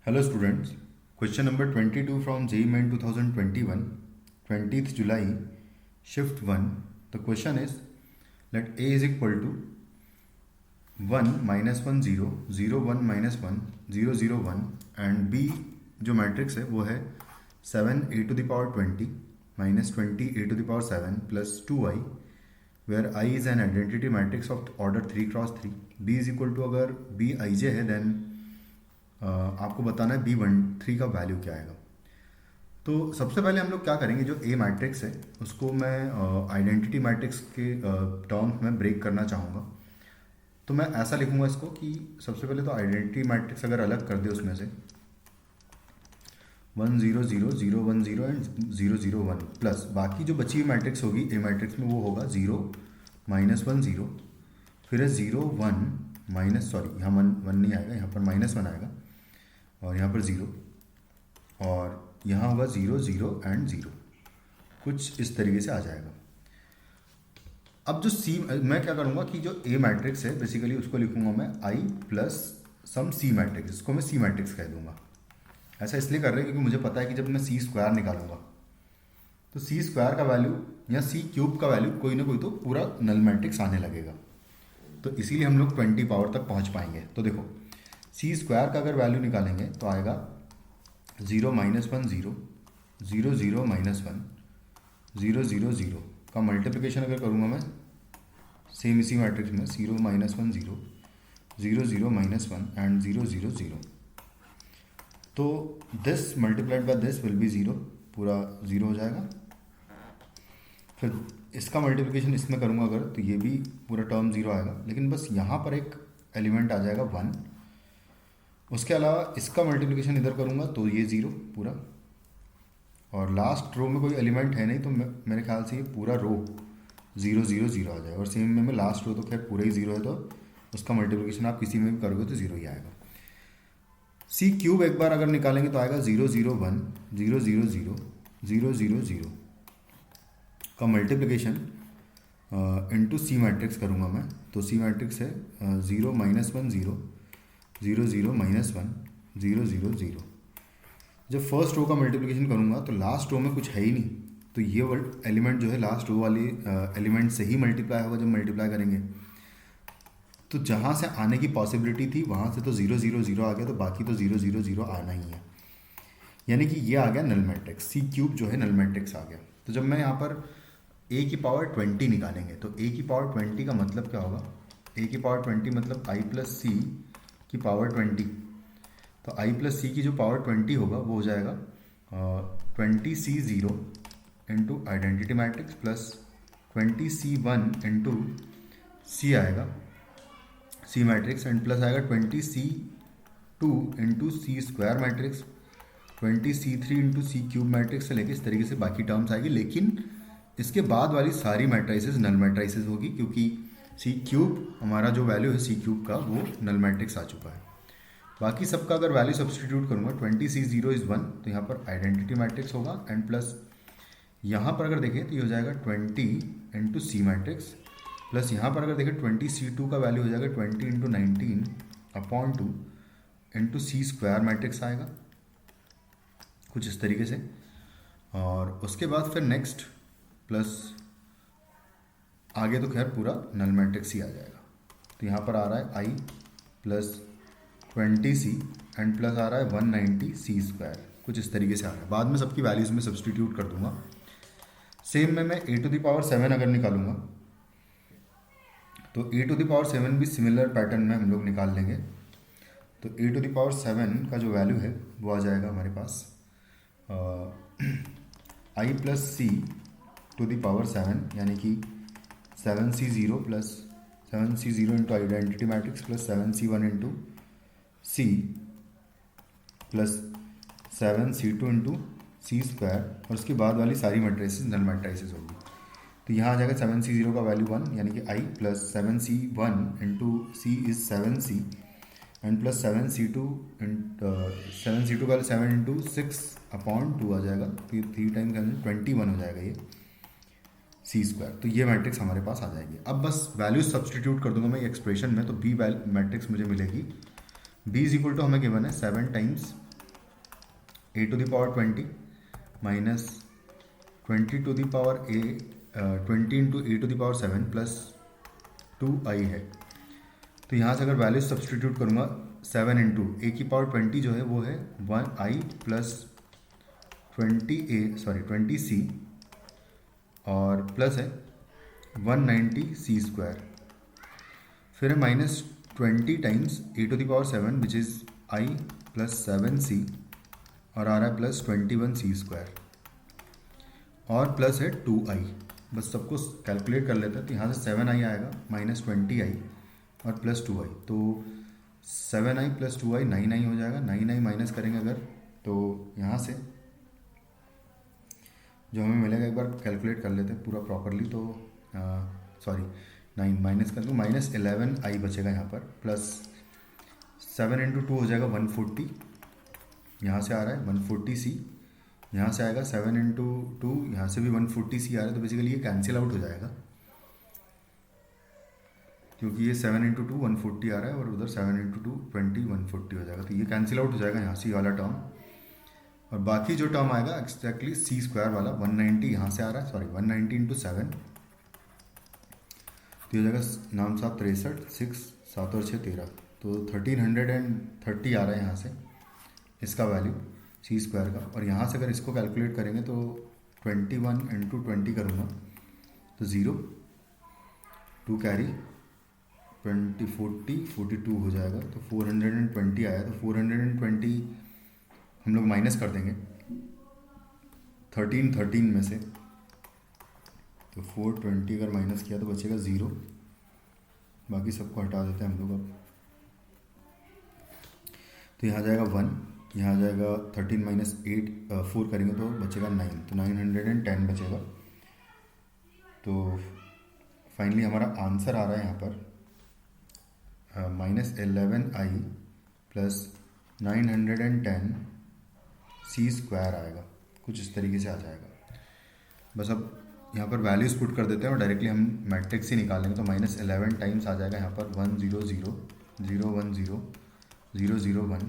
Hello students, question number 22 from JEE Main 2021, 20th July, shift 1. The question is, let A is equal to 1 minus 1 0, 0 1 minus 1, 0 0 1 and B जो matrix है वो है 7 a to the power 20 minus 20 a to the power 7 plus 2i where I is an identity matrix of order 3 cross 3. B is equal to अगर B ij है then आपको बताना है B13 का वैल्यू क्या आएगा. तो सबसे पहले हम लोग क्या करेंगे, जो A मैट्रिक्स है उसको मैं आइडेंटिटी मैट्रिक्स के टर्म्स में ब्रेक करना चाहूँगा. तो मैं ऐसा लिखूँगा इसको कि सबसे पहले तो आइडेंटिटी मैट्रिक्स अगर अलग कर दे उसमें से 1 0 0 0 1 0 एंड 0 0 1 प्लस बाकी जो बची हुई मैट्रिक्स होगी A मैट्रिक्स में वो होगा 0 माइनस 1 0 फिर है 0 1 माइनस यहाँ 1 नहीं आएगा, यहाँ पर -1 आएगा और यहाँ पर 0 और यहाँ होगा 0 0 एंड 0. कुछ इस तरीके से आ जाएगा. अब जो C मैं क्या करूँगा कि जो A मैट्रिक्स है बेसिकली उसको लिखूँगा मैं I plus some C matrix, इसको मैं C मैट्रिक्स कह दूँगा. ऐसा इसलिए कर रहे हैं क्योंकि मुझे पता है कि जब मैं C स्क्वायर निकालूंगा तो C स्क्वायर का वैल्यू या C क्यूब का वैल्यू कोई ना कोई तो पूरा नल मैट्रिक्स आने लगेगा. तो इसीलिए हम लोग 20 पावर तक पहुँच पाएंगे. तो देखो C स्क्वायर का अगर वैल्यू निकालेंगे तो आएगा 0 माइनस 1 0 0 0 माइनस 1 0 0 0 का मल्टीप्लिकेशन अगर करूँगा मैं सेम इसी मैट्रिक्स में 0 माइनस 1 0 0 0 माइनस 1 एंड 0 0 0. तो this multiplied by this will be 0, पूरा 0 हो जाएगा. फिर इसका मल्टीप्लिकेशन इसमें करूँगा अगर तो ये भी पूरा टर्म 0 आएगा, लेकिन बस यहाँ पर एक एलिमेंट आ जाएगा 1. उसके अलावा इसका मल्टीप्लिकेशन इधर करूँगा तो ये 0 पूरा, और लास्ट रो में कोई एलिमेंट है नहीं तो मेरे ख्याल से ये पूरा रो 0 0 0 आ जाएगा. और सेम में लास्ट रो तो खैर पूरा ही 0 है तो उसका मल्टीप्लिकेशन आप किसी में भी करोगे तो 0 ही आएगा. C क्यूब एक बार अगर निकालेंगे तो आएगा 0 0 1 0 0 0 0 0 0 का मल्टीप्लिकेशन इनटू C मैट्रिक्स करूँगा मैं. तो C मैट्रिक्स है 0 माइनस 1 0 0 0 माइनस 1 0 0 0. जब फर्स्ट रो का मल्टीप्लिकेशन करूँगा तो लास्ट रो में कुछ है ही नहीं, तो ये एलिमेंट जो है लास्ट रो वाली एलिमेंट से ही मल्टीप्लाई होगा. जब मल्टीप्लाई करेंगे तो जहाँ से आने की पॉसिबिलिटी थी वहाँ से तो 0 0 0 आ गया, तो बाकी तो 0 0 0 आना ही है. यानी कि ये आ गया नल मैट्रिक्स. C क्यूब जो है नल मैट्रिक्स आ गया. तो जब मैं यहाँ पर A की पावर 20 निकालेंगे तो A की पावर 20 का मतलब क्या होगा, A की पावर 20 मतलब I प्लस C की पावर 20. तो I प्लस C की जो पावर 20 होगा वो हो जाएगा 20C0 into identity matrix plus 20C1 into C आएगा C मैट्रिक्स एंड प्लस आएगा 20C2 into C square matrix 20C3 into C cube matrix से लेके इस तरीके से बाकी टर्म्स आएगी. लेकिन इसके बाद वाली सारी मैट्राइसेस नल मैट्राइसेस होगी क्योंकि C क्यूब हमारा जो वैल्यू है C क्यूब का वो नल मैट्रिक्स आ चुका है. बाकी सबका अगर वैल्यू सब्सटीट्यूट करूँगा 20C0 इज़ 1 तो यहाँ पर आइडेंटिटी मैट्रिक्स होगा एंड प्लस यहाँ पर अगर देखें तो ये हो जाएगा 20 इंटू C मैट्रिक्स प्लस यहाँ पर अगर देखें 20C2 का वैल्यू हो जाएगा 20 into 19 upon 2 into C square matrix आएगा कुछ इस तरीके से. और उसके बाद फिर नेक्स्ट प्लस आगे तो खैर पूरा नल मैट्रिक्स ही आ जाएगा. तो यहाँ पर आ रहा है I plus 20C and plus आ रहा है 190C स्क्वायर, कुछ इस तरीके से आ रहा है. बाद में सबकी वैल्यूज़ में सब्सटीट्यूट कर दूंगा. सेम में मैं A टू द पावर 7 अगर निकालूंगा तो A टू द पावर 7 भी सिमिलर पैटर्न में हम लोग निकाल लेंगे. तो A टू द पावर 7 का जो वैल्यू है वो आ जाएगा हमारे पास I plus C to the power 7 यानी कि 7C0 plus 7C0 into identity matrix plus 7C1 into C plus 7C2 into C square और उसके बाद वाली सारी मैट्रिसेस नल मैट्रिसेस होगी. तो यहाँ आ जाएगा 7C0 का वैल्यू 1 यानी कि I plus 7C1 into C is 7C and plus 7C2 का वैल्यू 7 इंटू 6 अपॉन 2 आ जाएगा. तो 3 टाइम्स 21 हो जाएगा ये C स्क्वायर. तो ये मैट्रिक्स हमारे पास आ जाएगी. अब बस वैल्यूज सब्सटीट्यूट कर दूंगा मैं एक्सप्रेशन में. तो B मैट्रिक्स मुझे मिलेगी B इज इक्वल टू हमें गिवन है 7 times A to the power 20 minus 20 to the power A 20 into A to the power 7 plus 2i है। तो यहाँ से अगर वैल्यू सब्सटीट्यूट करूँगा 7 इंटू ए की पावर 20 जो है वो है 1i प्लस 20c और प्लस है 190c स्क्वायर, फिर है minus 20 times A to the power 7 which is i plus 7c और आ रहा है प्लस 21c स्क्वायर और प्लस है 2i। बस सबको कैलकुलेट कर लेते हैं। तो यहाँ से 7i आएगा माइनस 20i और प्लस 2i, तो 7i प्लस 2i 9i हो जाएगा। 9i माइनस करेंगे अगर तो यहाँ से जो हमें मिलेगा एक बार कैलकुलेट कर लेते हैं पूरा प्रॉपरली। तो सॉरी 9 माइनस कर दूँ, माइनस 11i बचेगा यहाँ पर, प्लस 7 इंटू 2 हो जाएगा 140, यहाँ से आ रहा है 140c, यहाँ से आएगा 7 इंटू 2, यहाँ से भी 140c आ रहा है। तो बेसिकली ये कैंसिल आउट हो जाएगा क्योंकि ये 7 इंटू 2 140 आ रहा है और उधर 7 इंटू 2 20 140 हो जाएगा। तो ये कैंसिल आउट हो जाएगा यहाँ सी वाला टर्म, और बाकी जो टर्म आएगा एक्जैक्टली सी स्क्वायर वाला 190 यहाँ से आ रहा है, सॉरी 190 इंटू 7 तो ये हो जाएगा 9 7 63, 6 7 और 6 13, तो 1330 आ रहा है यहाँ से इसका वैल्यू सी स्क्वायर का। और यहाँ से अगर इसको कैलकुलेट करेंगे तो 21 इंटू 20 करूँगा तो 0 2 कैरी 20 40 42 हो जाएगा। तो 420 आया, तो 420 हम लोग माइनस कर देंगे 13 में से, तो 420 अगर माइनस किया तो बचेगा 0, बाकी सबको हटा देते हैं हम लोग अब। तो यहाँ जाएगा 1, यहाँ जाएगा 13 माइनस 8 4 करेंगे तो बचेगा 9, तो 910 बचेगा। तो फाइनली हमारा आंसर आ रहा है यहाँ पर माइनस 11i प्लस 910 सी स्क्वायर आएगा, कुछ इस तरीके से आ जाएगा। बस अब यहाँ पर वैल्यूज़ पुट कर देते हैं और डायरेक्टली हम मैट्रिक्स ही निकालेंगे। तो माइनस 11 टाइम्स आ जाएगा यहाँ पर 1 0 0 0 1 0 0 0 1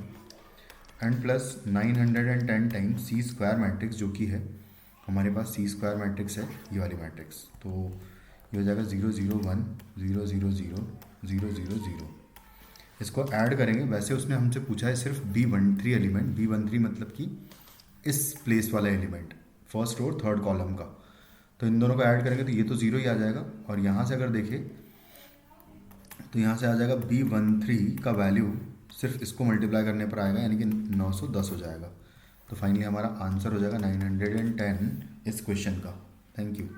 and plus 910 times C square matrix, जो कि है हमारे पास सी स्क्वायर मैट्रिक्स है ये वाली मैट्रिक्स। तो ये हो जाएगा 0 0 1 0 0 0 0 0 0। इसको ऐड करेंगे, वैसे उसने हमसे पूछा है सिर्फ B13 एलिमेंट, B13 मतलब कि इस प्लेस वाला एलिमेंट फर्स्ट और थर्ड कॉलम का। तो इन दोनों को ऐड करेंगे तो ये तो 0 ही आ जाएगा, और यहाँ से अगर देखें तो यहाँ से आ जाएगा B13 का वैल्यू सिर्फ इसको मल्टीप्लाई करने पर आएगा, यानी कि 910 हो जाएगा। तो फाइनली हमारा आंसर हो जाएगा 910 इस क्वेश्चन का। Thank you.